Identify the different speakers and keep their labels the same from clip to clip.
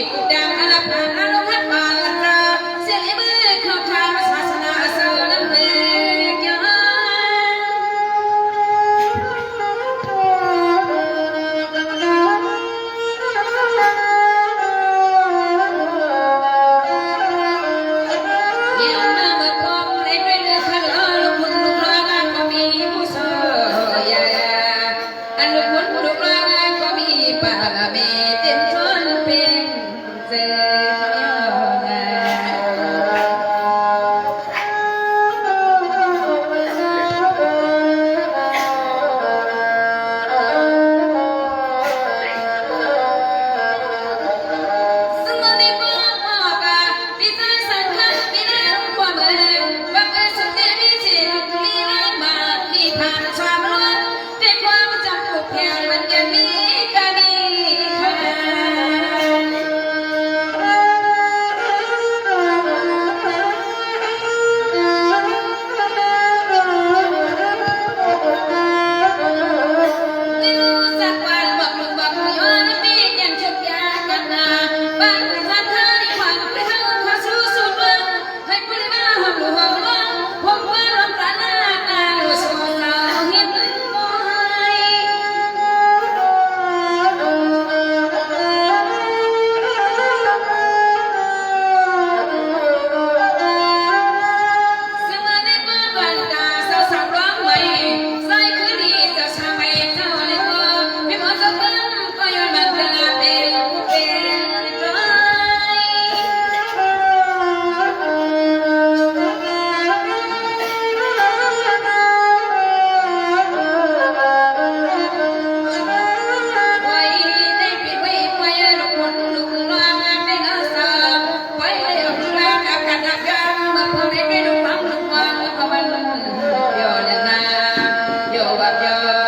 Speaker 1: Hãy subscribe cho kênh Ghiền Mì Gõ để không bỏ lỡ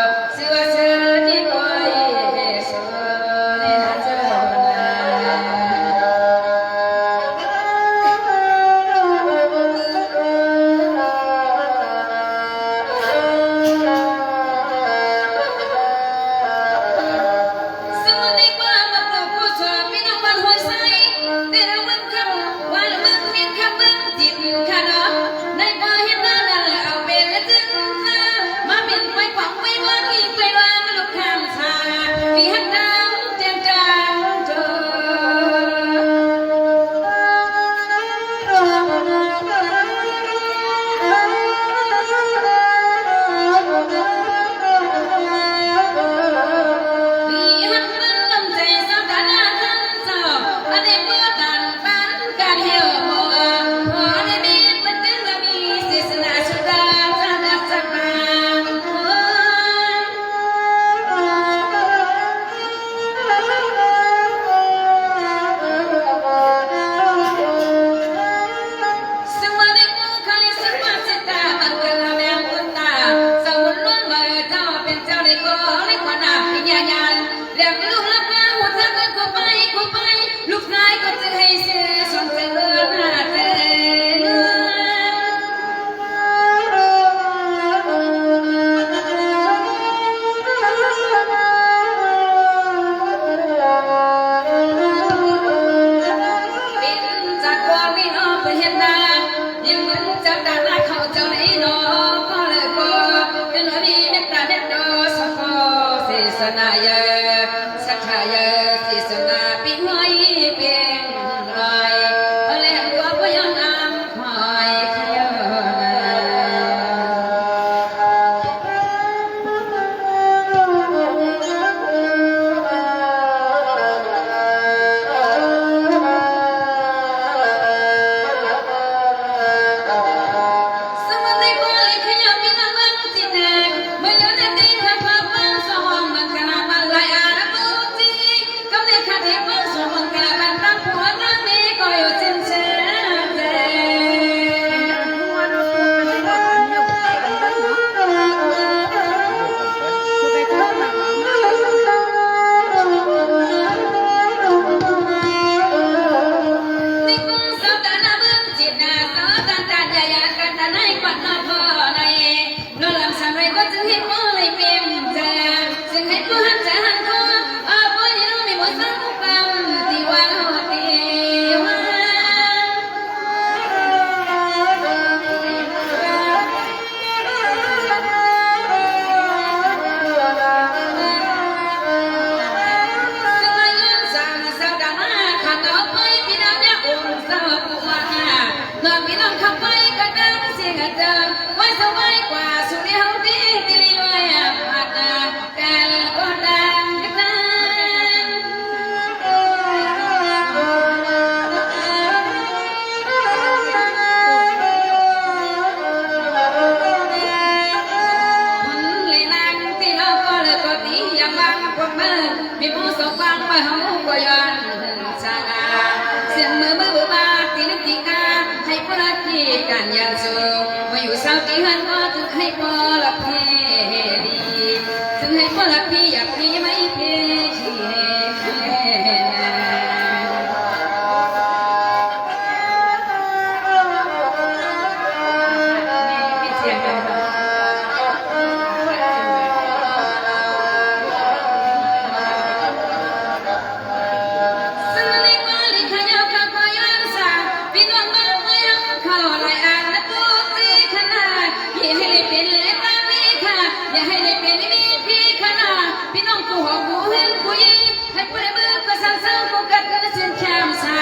Speaker 1: พี่น้องมาเมืองเขาหลายอ่านและปูตีขนาดอย่าให้ได้เป็นและป้ามีค่ะอย่าให้ได้เป็นมีพี่ขนาดพี่น้องกูหอบกูเห็นกูยิงให้กูได้มือก็สั่งสั่งกูกัดกันเส้นแคมสา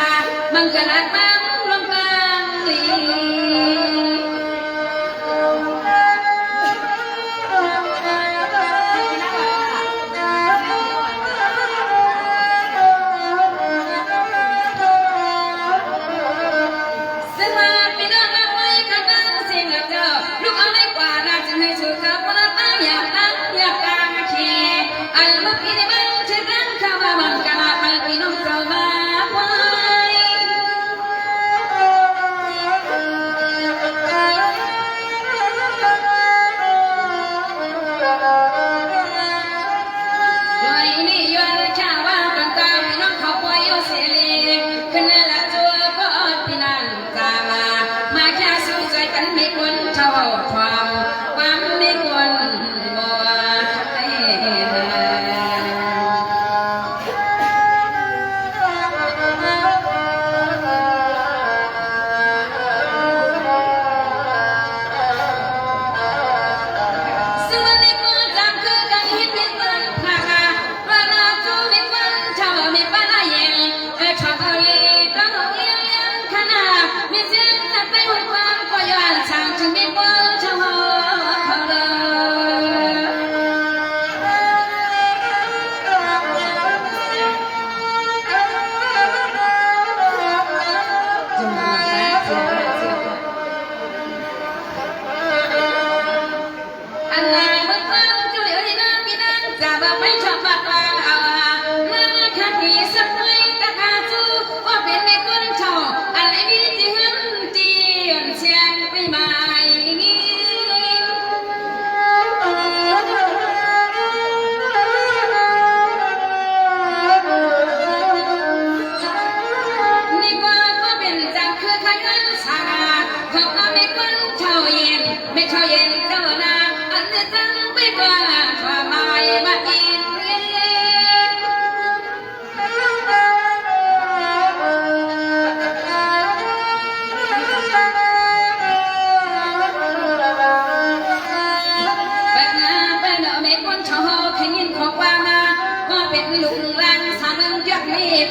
Speaker 1: มังกรลักมังลงกลางลี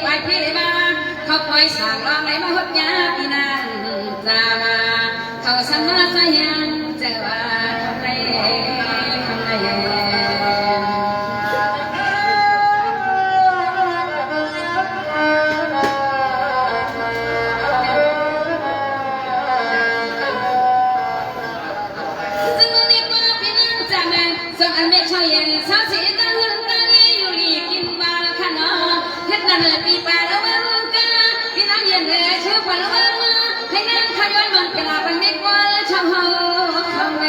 Speaker 1: ไปพี่มาเขาคอยสั่งรองในมหดยาพี่นางจามาเขาสมาสยันเจอว่าทำไรทำไรซึ่งนี่ว่าพี่นางจามาส่งอันไม่ช่วยยังสาวสีตาหุ่นตาลีอยู่ลีกินบาลขนอเฮ็ดนั่นปีปลาแล้วมันกาพี่น้ำเย็นเลยชื่อปลาแล้วมันให้นั่งขย้อนมันเป็นลาเป็นไม่กว่าชาวเฮาทำไม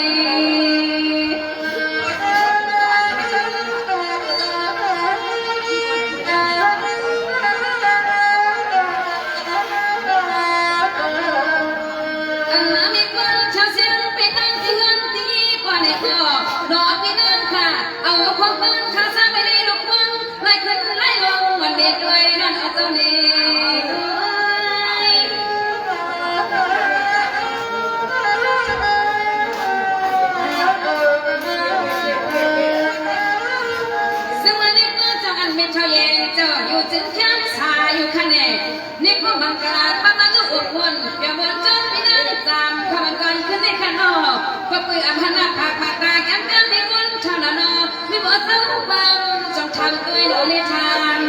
Speaker 1: อันนั้นมีกว่าชาวเสียงไปตั้งที่เฮือนตีกว่าในพ่อดอกพี่น้ำค่ะเอาความบ้านข้าซาไปในลูกวังไล่ขึ้นไล่ลงวันเด็ดด้วยนั่นเอาเจ้านี่ชาวเย็นเจ้าอยู่จึงแคมสาอยู่คะแนนนี่ก็บังกาป้ามันก็อดวนเดี๋ยววนจนพี่นั่นตามข้ามันก่อนขึ้นในขันนอก็ปืนอภันนาผากตาแก้มกันในวนชาวนอนไม่บอกสาวบังจงทำด้วยโดนิทาน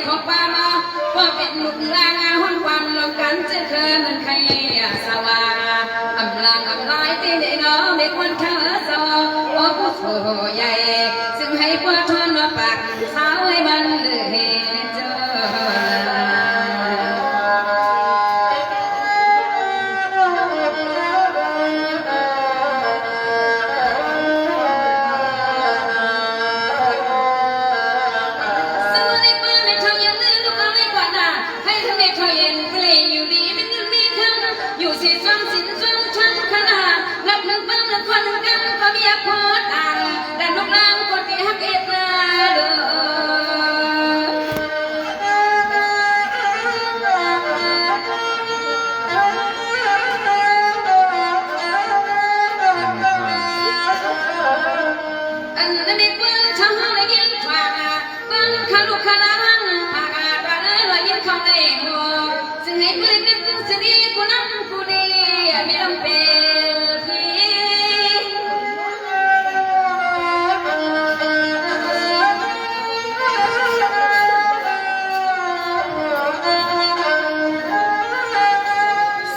Speaker 1: ขอปามาว่าเป็นลูกลางห้องความลงกันจะเคยมันใครสวาอำลางอำลายตีเด็กน้องเด็กคนเธอสอโอ้ผู้โถใหญ่ซึ่งให้พวกทนมาปากสาวให้บันเลยเจออยู่สิซ้ำสินซ้ หนึ่งกันก็มีพอดังดันลูกหลานคนที่ฮักเอ็ดนาเด้อันนั้นมีคนช่างเลยยินฟังฟังข้าลูกข้าหลานพากันว่าเลยยินคำในหัวซึ่งให้ผู้เล็กๆผู้ดีผู้นั้นผู้ดีมีลำเป็นพี่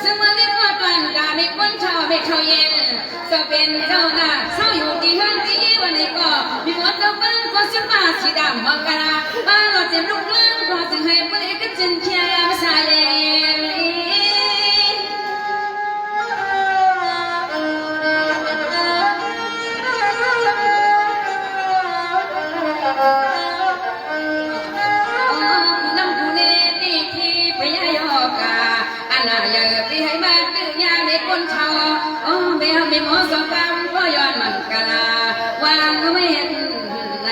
Speaker 1: ซึ่งเมื่อเล็กว่าตอนกาไม่พ้นเช้าไม่เช้าเย็นจะเป็นเจ้าหน้าเช้าอยู่ที่ห้างที่วันนี้ก็มีหมดเจ้าบ้านก็ชื่อมาสีดำบังกะลาบ้านเราเจ็บลูกหลานก็จึงให้ผู้เล็กก็จึงเชียร์มาใส่คนชาวโอ้เบียมีหมอสองกำก็ย้อนมันกะลาวางก็ไม่เห็นใน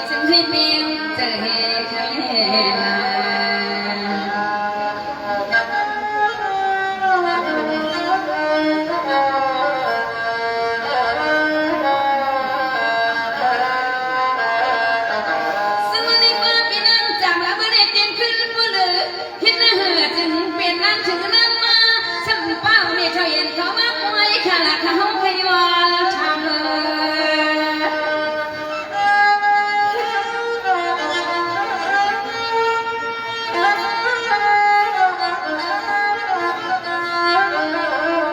Speaker 1: ซึ่งให้เพียงเจอเหตุนาซึ่งวันนี้ก็เป็นน้ำจำแล้วไม่ได้เตียนขึ้นผู้ลือคิดนะเหือจึงเปลี่ยนน้ำถึงน้ำมาสัมเป้าเมียเฉยเย็นเขามาป่วยขลักเขาขยวานทำเลย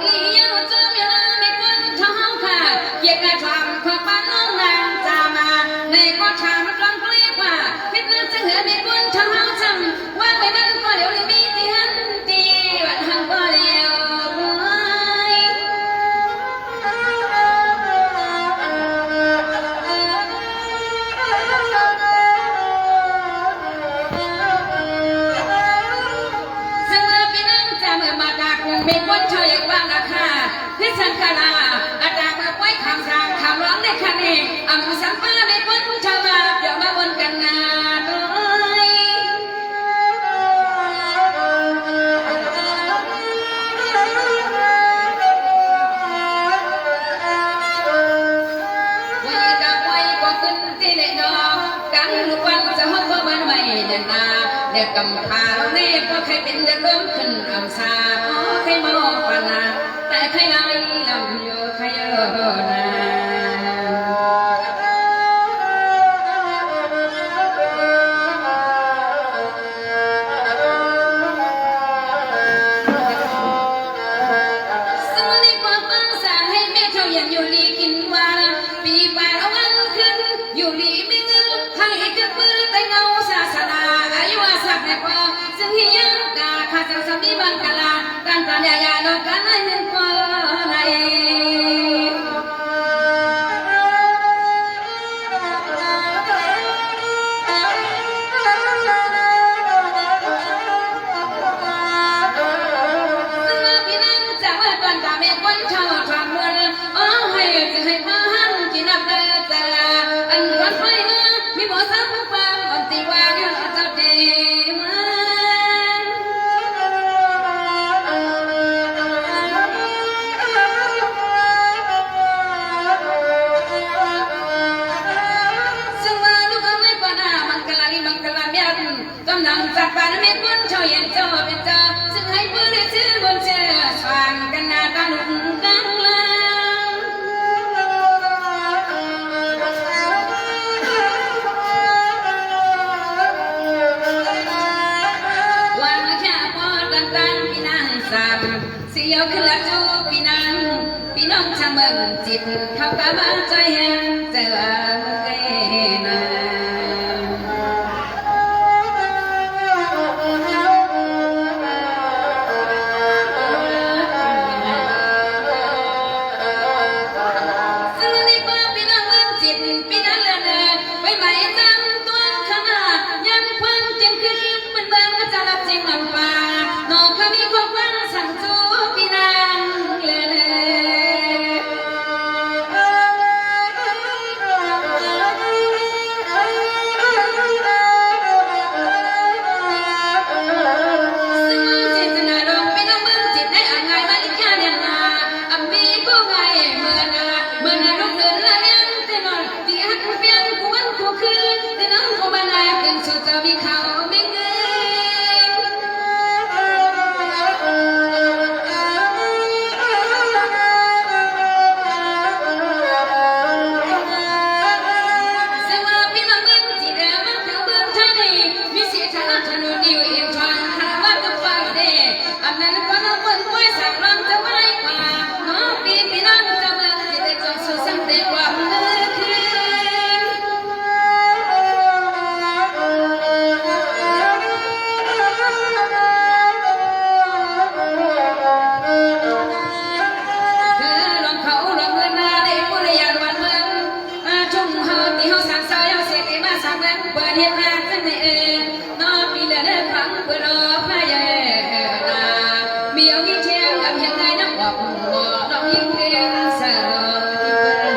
Speaker 1: ลีเยาเจ้าเมียไม่ควรท้องค่ะเกียรติการทำขอป้าน้องนางจามาในก็ชามันร้องเกลียกว่าเพชรจะเหลือไม่ควรท้องจำว่าไปมันก็เดี๋ยวมีที่หันตีวันหังก็เดียวมีคนเฉยว่างราคาพิสันคาราอาจารย์มาไว้คำสั่งคำร้องในคันนี้อัมสัมปาในคนชาวมาเดี๋ยวมาบนกันนาด้วยวันกับไว้ก็ขึ้นที่ในดอกกันลูกวันจะห้องก็มันไม่เดินนาเด็กกำพร้าเราเนี่ยก็ใครเป็นเดือดร้อนขึ้นอัมซาใครมองปานาแต่ใครไล่ลำอยู่ใครเออนาสมัยนี้ความฝันสั่งให้แม่เท่ายันอยู่ลีกินวันปีกว่าเอาวันขึ้นอยู่ลีไม่เงินให้จะปืนแต่เงาศาสนาอายุอาศักดิ์ให้พอซึ่งที่ยังกาข้าจะสามีบังกะลาตั้งแต่ยายาโลกันให้เงินพอไหนคนชาวทำวันอ๋อให้จะให้มาหันกินน้ำเตอตาอันวันไฟนะมีบ่อสามผู้ฟังอันตีว่าเรื่องเจ้าเดมาซึ่งมาลูกเอาไว้ปานามังกลาลีมังกลาเมียนกำลังจัดปานมีคนชาวเย็นเจ้าเป็นเจ้าซึ่งให้เพื่อได้ชื่อบนเชื่อสว่างกันนาตาลุกกังลาเสียวขึ้นละจูพี่นางพี่น้องช่างเบิ่งจิตเขากะมาใจแห่งเจอเมื่อไกลนาซึ่งนี่ก็พี่น้องเบิ่งจิตพี่น้องเลือนไปไหมจำตัวขนาดยังควันจึงขึ้นเป็นเบิ่งจะรับจริงลำปาโนเขามีความหวังสั่งจูพี่นางเลย ไว้สั่งลองจะไว้กว่าน้องปีพี่น้องจะเมืองที่ได้จงสู่สังเตกว่ามือคืนเปิดเห็นงานจังในน้องมีเลือดฟังเปิดรอพระเยนามีเอายิ่งเชียงกับเห็นไงน้ำบอกน้องยิ่งเรียนสารที่เปิด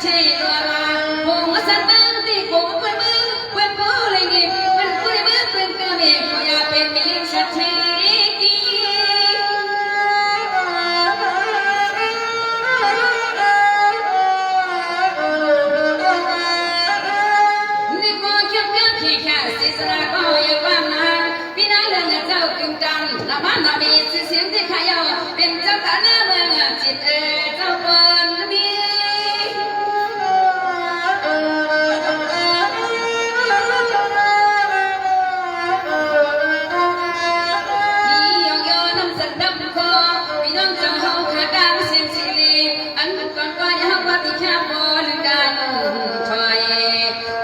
Speaker 1: เชื่อว่าโอ้สันตันที่โกงเป็นมือเป็นผู้เล่นงี้เป็นผู้ในมือเป็นกระเบียก็อยากเป็นมิลิชัดเชกีนี่ก็เขี้ยวเขี้ยวขี้แค่ศิษย์ก็อยากว่ามาพี่น้าเรื่องเจ้าจึงจังละมันละมีเสียงที่ขยอเป็นเจ้าขาหน้าเมืองจิตเจ้าเปิ้ลมี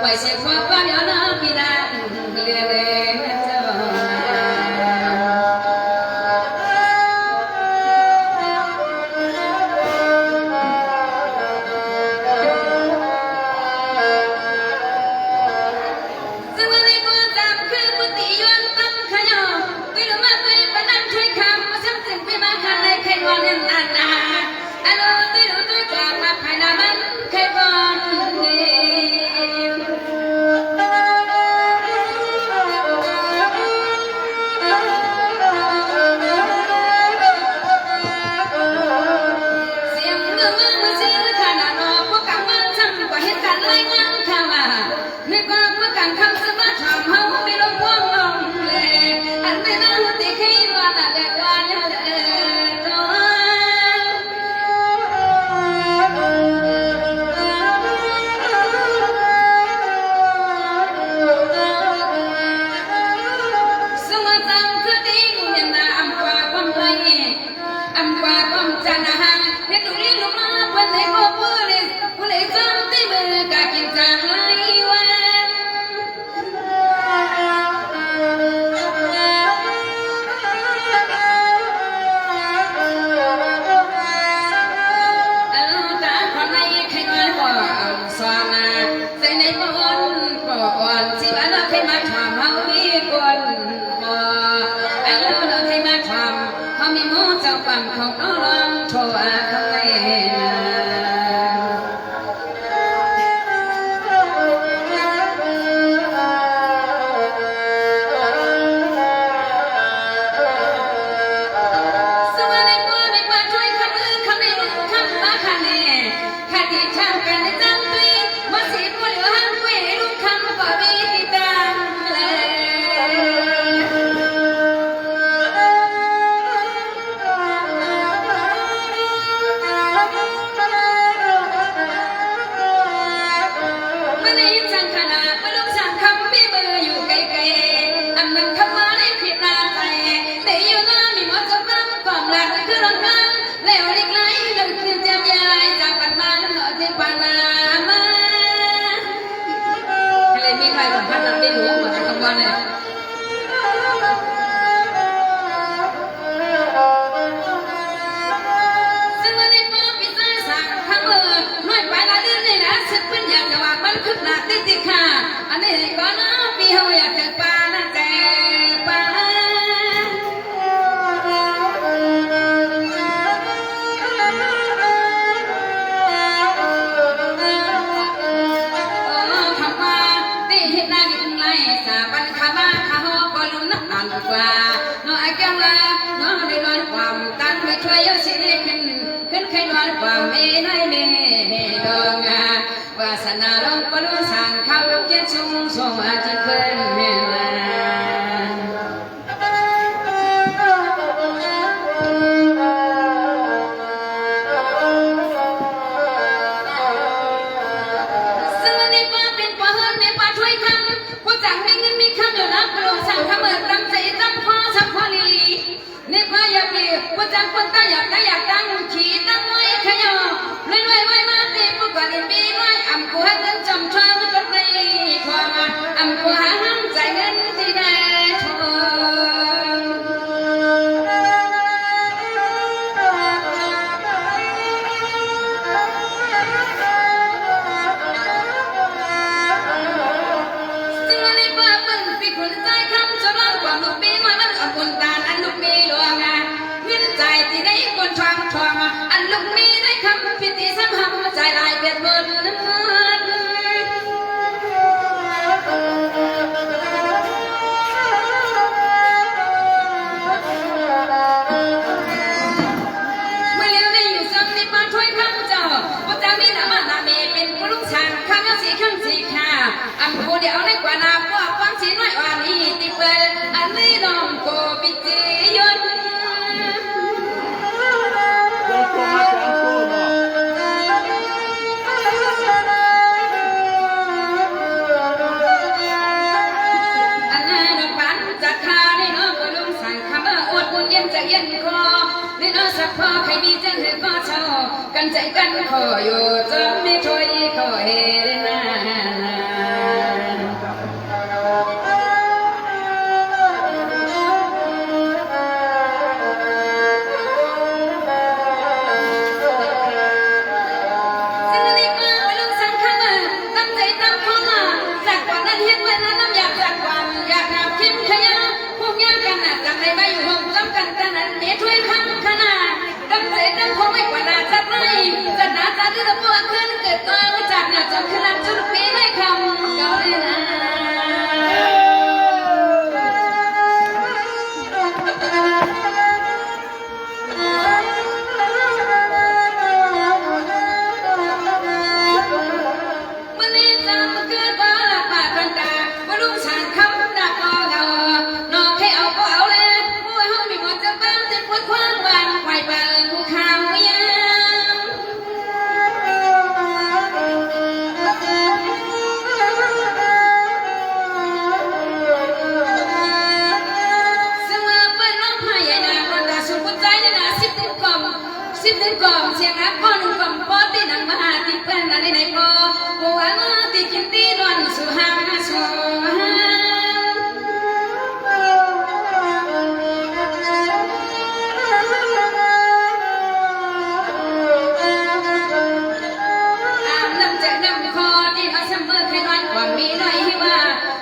Speaker 1: ไว้เสียความว่าเดี๋ยวน้ำพี่นาเรียนเจ้าซึ่งวันนี้ก็จำคือมุติยนตั้งขยอวิลมาตัวปนังช่วยคำมาช้ำถึงพี่มาคันในใครวันนั้นอันนาอันโน้ตที่รู้ตัวจากมาภายในมันใครวันนี้ความของน้องโชว์อาคำไม่นาสวัสดีพ่อไม่ว่าช่วยคำมือคำในลูกคำมาคันเน่คดีช่างกันในจังตุยมาสีผู้เหลือหันคุยลูกคำก็มีที่ดังเลยมีใครสัมผัสได้รู้เหมือนกันทั้งวันเลยซึ่งวันนี้ก็พิจารณาข้างมือน้อยไปละเดือนนี่นะสึกเป็นอยากจะว่ามันคึกหนักติดติดค่ะอันนี้ก็นะปีเฮาอยากจะปานะแจปา ในนอนความตั้งไม่ช่วยสิขึ้นใครนอนความเมน้อยเมดองวาสนาลงปลุกสั่งคำลงเกียรชุ่มส่งอาจจะเพิ่นเมลาซึ่งในป่าเป็นป่าเฮิร์นในป่าช่วยคำผู้จังให้เงินมีคำอยู่นักปลุกสั่งคำเมื่อตั้งใจตั้งพ่อสักพ่อลีในป่าอยากมีผู้จังคนตาอยากได้อยากตั้งขี่ตั้งไว้ขยอรวยไว้มาตีผู้ก่อนเอ็นบีไว้อำกูให้เงินจำช่วยมันก็ได้ความอำกูหาห้ามใจเงินที่ได้ทองซึ่งในป่าเป็นปีคนใจคำจะร้องความลูกปีมามันอำคนตาอันลูกปีหลวงเงินใจที่ได้คนทองอันลูกมีได้คำพิธีสังหารใจลายเปลี่ยนเบิดน้ำมันเมื่อเลี้ยวได้อยู่ซ้ำในป่าช่วยคำเจ้าว่าจะมีน้ำมันนาเมเป็นผู้ลุงชันข้ามยอดสีข้ามสีขาอันกูเดี๋ยวได้กว่านาพวกฟังสีน้อยว่านี้ติเปิลอันนี้น้องโกปิจิยนจะเย็นคอในน้อสักพอใครมีจังเลยก็ชอบกันใจกันขออยู่จะไม่ถอยขอเฮนาซึ่งในกลางไปลงสังขารตั้งใจตั้งข้อมาจากกว่านั้นเห็นไว้นั้นน้ำอยากจากกว่าอยากนับเข้มขยันพวกยากกันนะจากในใบอยู่ห้องจำกันกันนั้นเดี๋ยวช่วยคำขนาดตั้งใจตั้งคงไม่กว่านาจัดไม่จัดหนาจัดที่ตะปวดขึ้นเกิดตัวมาจากหน้าจำขนาดจุดปีไม่คำเก่าเลยนะก่อนเสียงอักก้อนก่อนปอตีนังมหาติเพื่อนอะไรในปอหัวติกินตีนวนสุหาสุหาอาบน้ำจะน้ำคอที่มาซ้ำเมื่อใครนอนกว่ามีน้อยที่ว่า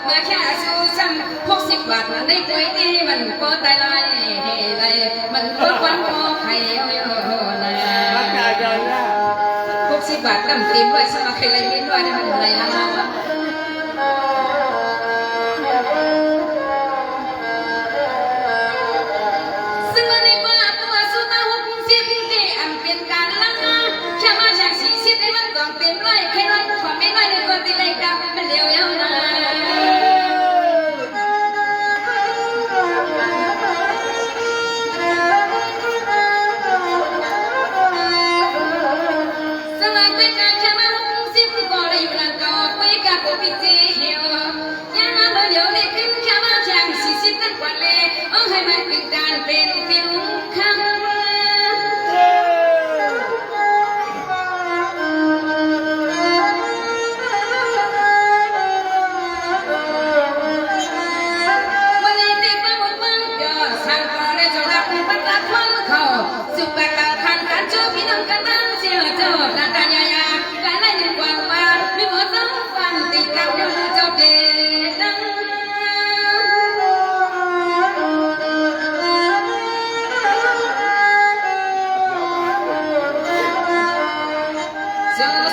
Speaker 1: มาแค่สู้ซ้ำ60 บาทมันได้ป่วยที่มันก็ตายลายมันก็ควันคอไข่60 บาทตั้มตีมด้วยสมัครใครไรนิดด้วยได้มันอะไรนะซึ่งในป่าตัวสุตา60ที่อันเป็นการลังแค่มาจาก40ได้มันกองเต็มร้อยใครน้อยขอไม่น้อยในคนที่ไรกับมันเดียวยาวนาปิจิเหี่ยวยามาเดี๋ยวได้ขึ้นแค่มาจาก40นั่นกว่าเลยให้มันเป็นการเป็นผิวคำวันนี้ติดตั้งบนบ้านยอดสั่งต่อได้จะรับในปัตตาควันเขาสุขแบบการคันการเจอพี่น้องกันตั้งเสียเจอการการยาการได้หนึ่งกว่าไม่หมดต้องฟันติดกับเรื่องเจ้าเด็ด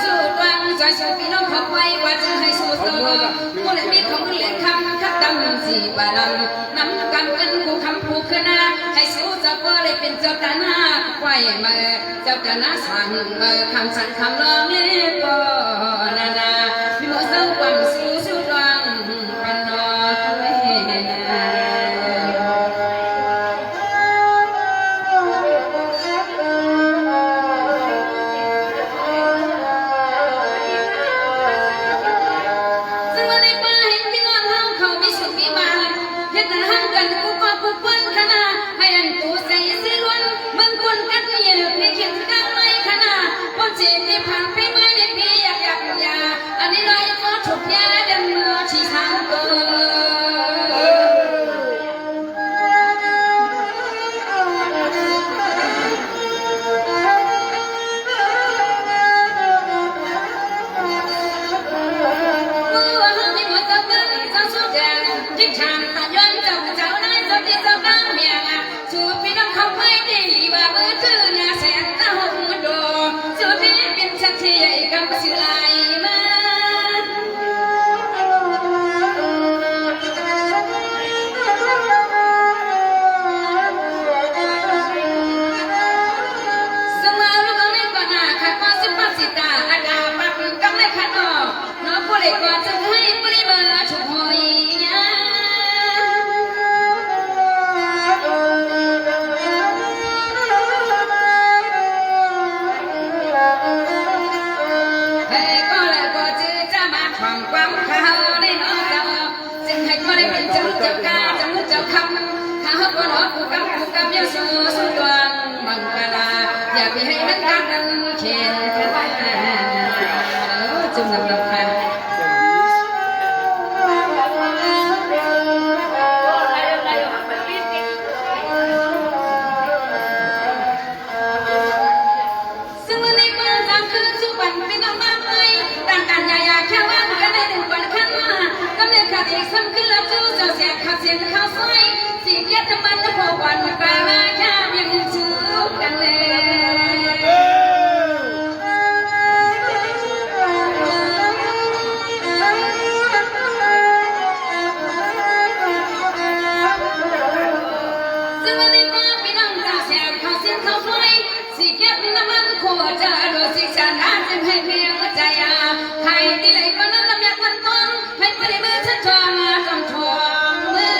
Speaker 1: สู้วังใจสู้พี่น้องเขาไว้ว่าจะให้สู้เสมอผู้ใดมีของเล่นคำคัดดำสีบาลังน้ำกันเป็นผู้คำผู้ขนาให้สู้ จะก็เลยเป็นเจ้าตาหน้าไว้มาเจ้าตาหน้าสั่งมาคำสั่งคำร้องเล่ปอนานามีหมดเจ้าความสู้สู้รังปันนอทำไมอย่าไปให้มันกัดกันเขียนแค่ว่าจุ่มลำพันซึ่งวันนี้ก็จำคืนสุบันไม่ต้องมาไปต่างกันอย่าแค่ว่ากันในหนึ่งวันขั้นมาก็ไม่ขาดอีกซ้ำขึ้นแล้วจู้เจ้าเสียขับเสียงข้าวซอยสีเกียรติมันจะพอวันกลายมาแค่ยังชูกันเลยสิเก็บน้ำมันขวดจะดูสิฉันอาจจะให้เพียงใจใครที่ไหนก็นั้นลำอยากวันต้นให้ไม่ได้มือฉันทวงต้องทวงมือ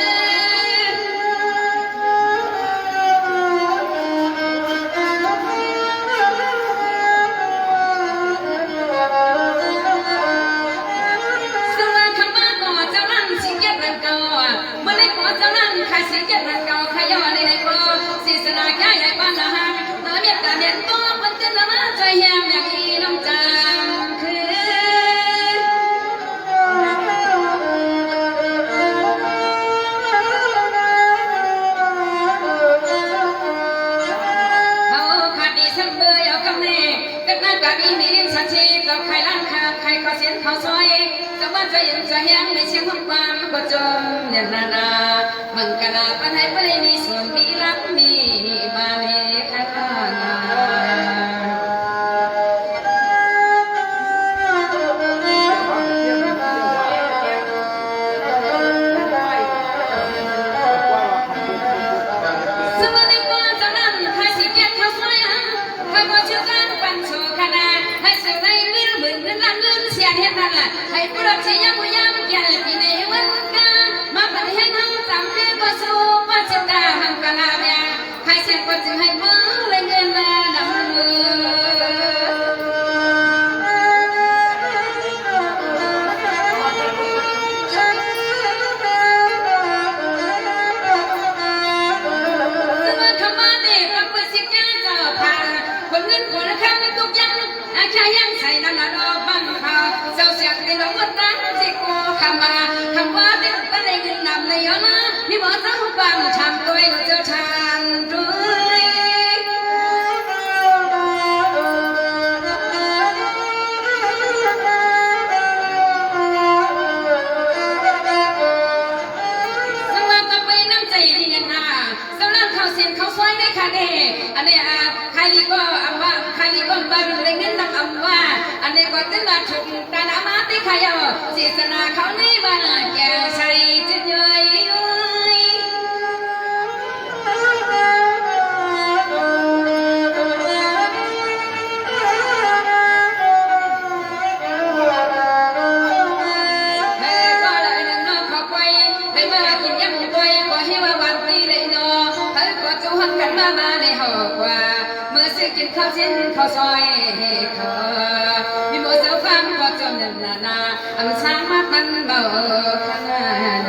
Speaker 1: สมัยคำว่าก่อเจ้านั่นสิเก็บรันเก่าเมื่อไรก่อเจ้านั่นใครสิเก็บรันเก่าใครย่อในก่อสิสนาแก่ใหญ่บ้านละหางเมียกาเมียนโตมันจะละมาใจแหมอย่างอีน้ำจางคือเขาขาดดีฉันเบื่อเอาคำนี้กันนั่นกะมีมีสักทีเราใครล้างขาใครขอเสียงเขาซอยจะว่าใจยังใจแหงในเสียงความก็จมเนี่ยนามันกะลาปันให้ไปมีส่วนมีรักมีมาในข้างหน้าให้ผู้รับใช้ยามผู้ยามแก่ที่ในวันกามาปฏิให้ทั้งจำคือก็สู้ว่าจะตาหังกะลาเบียให้เสียงก็จึงให้มือเลยเงินมาดำมือสมัครมาเด็กรับเปิดสิทธิ์การเจ้าผ่านคนเงินคนละคำทุกอย่างอาชายังใส่น้ำหนักดอกบังเขาเจ้าเสียในดอกวัดตั้งสิโกคำว่าเด็กก็ได้เงินนำในย้อนนะมีบ่เจ้าบังทำตัวเจ้าทานด้วยสำหรับต่อไปน้ำใจดีกันนะสำหรับเขาเส้นเขาซอยได้ค่ะเด้อันนี้ใครก็อำว่าใครก็บารมีเงินนำอำว่าอันนี้ก็จะมาถูกตาหน้ามาติขยอเจตนาเขาในบ้านแก่ใส่จะย่อย กันมาในหอกว่าเมื่อซื้อกินข้าวเส้นข้าวซอยเขามีโมเสฟังพอจมนาอันช้างมากมันเบาขนาด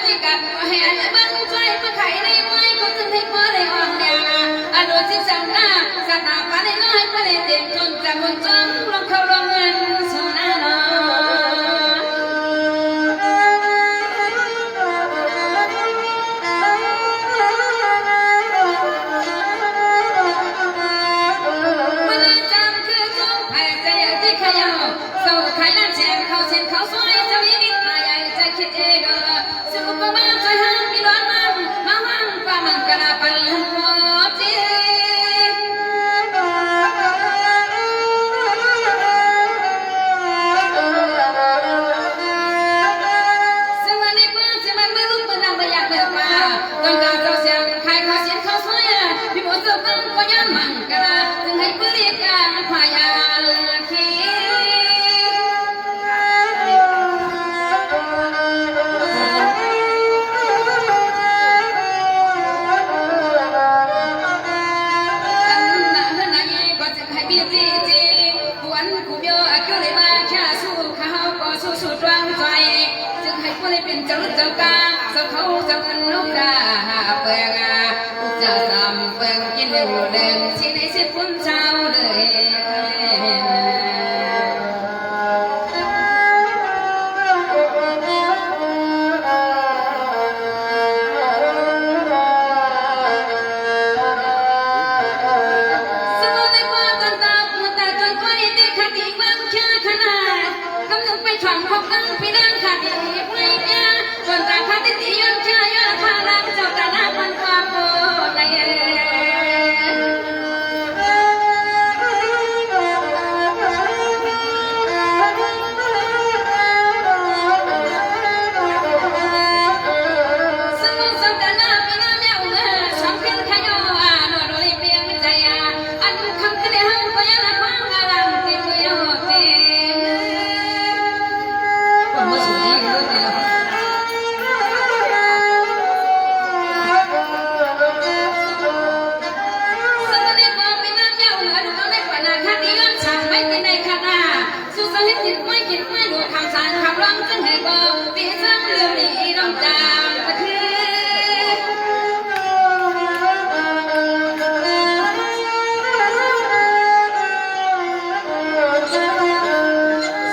Speaker 1: ที่กัดแห่บ้านใจมาไข่ในไม้เขาจึงให้พ่อได้ออกแนวอนุสิสำนาสถาปันน้อยพระเดชเต็มจนจะมุนจงลงเข้าลงเงินสุนาโนมันจำคือจงแผ่ใจที่ขยาวโซ่ไข่น้ำแฉงเขาเส้นเขาซอยจะมีมิตรมาใหญ่ใจคิดเองสุขภาพใจห้ามมีร้อนมันมาห้างฟ้ามันกระปันหัวจีสวัสดีเพื่อนสมัยเมื่อลูกเมื่อนำไปอยากเดินมาตอนการเจ้าเสียงใครเขาเสียงเขาสวยพี่บัวเสือฟังก็ยันมันกระจึงให้เพื่อนเรียกกันพายาคีเป็นเจ้าเจ้ากาเจ้าเขาเจ้าอันลูกดาเปิงจะทำเปิงกินเร็วเดินที่ในสิบคนเช้าเลยสมองในกว่าตอนตาปูตาจนตัวนี้ติดขัดอีกบางชาขนาดกำลังไปถ่อมของกันไปนั่งขัดอีกไม่แก่จนตาขัดติยนชายาทาลังเจ้าตาหน้ามันความโบในสมองสมตาหน้าไปหน้าแมวเมื่อสองขึ้นขยอโนโดยเปลี่ยนใจอันคำขึ้นในห้องก็ยังฟังอารมณ์ติดมือหอบเต็มความรู้สึกนี้ก็เลยสุสานกินไม่กินไม่ดูคำสารคำร้องจึงให้ก็ปีซ้ำเรื่องนี้ร้องจางตะคือ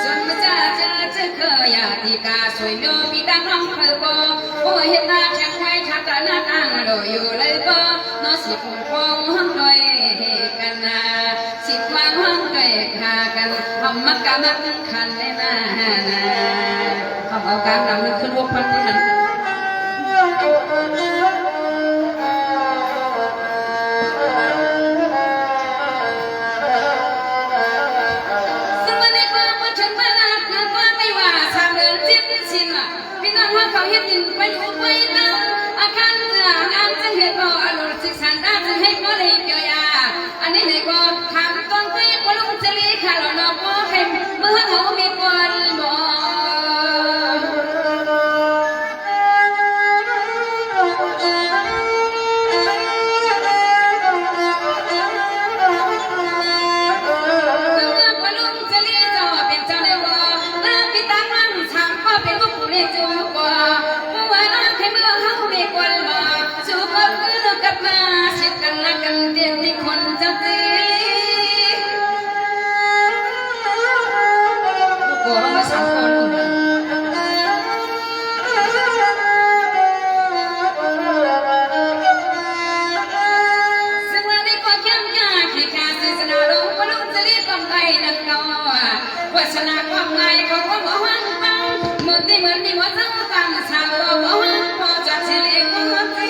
Speaker 1: ส่วนพระเจ้าจะเคยอยากที่กาสวยโยมีดังร้องเพลโบโอ้เห็นหน้าแข็งไว้ทักกันหน้าตั้งโดยอยู่เลยก็น้อสิพุ่งพงห้องโดยกันนาสิทวางห้องโดยขากันทำมักกะมักคันเลยนะเอาการนำนึกขึ้นวกพันที่หันสมัยในความว่าฉันมาลักนะว่าไม่ว่าสามเดือนเจ็บชินพี่น้องว่าเขาเห็นยินไปอยู่ไปตั้งอาการงานจะเห็นพออารมณ์สิสันได้จะให้พอเลยเปียวยาอันนี้ในก็ทำต้องไปพอลุงจะรีขาเรานอกก็ให้เมื่อเขามีคนบอกมาเสียกันละกันเดียนที่คนจะตีโอ้โหมาสามคนซึ่งวันนี้ก็เข้มยากที่ขาดศาสนาลงก็ลุงจะรีบกำไรนักเก่าวาสนาความไงเขาก็บอกว่าปังเหมือนที่มีหัวทั้งตั้งชาวก็บอกว่าพอจะเฉลี่ยความตี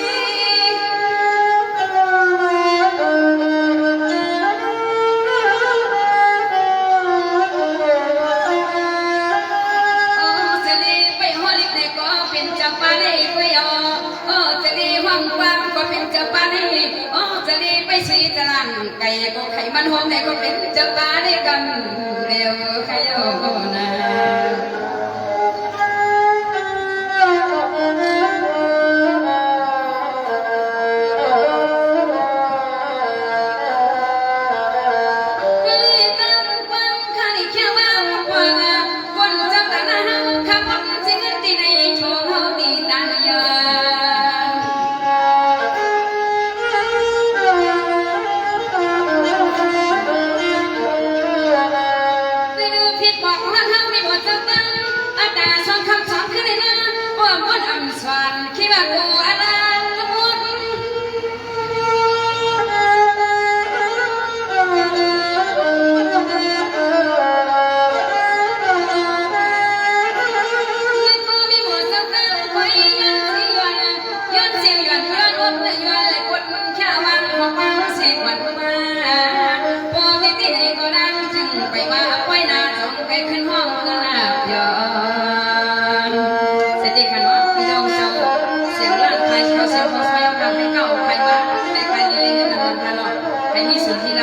Speaker 1: ไป ว่าก็เป็นเจ้าป่านี่โอ้จะรีไปสีตะลันไก่ก็ไข่มันหอมแต่ก็เป็นเจ้าป่าได้กันเร็วใครเอาก็นาคิดว่ากูอะไรมุนนึกกูมีหมดเจ้าตั้งคอยย้อนเสียงย้อนอดย้อนเลยกดข้าวันของมาเสียวันมาพอมีที่ไหนก็ดังจึงไปว่าไว้นาจงไปขึ้นห้องนาย้อนเสด็จขันว่าพี่น้องเจ้าเสียงลั่นใครเขาเสียงเขาใช้กำลังให้เก่าใครว่าใครเลยนั่นนั่นตลอดใครมีสุดที่ไร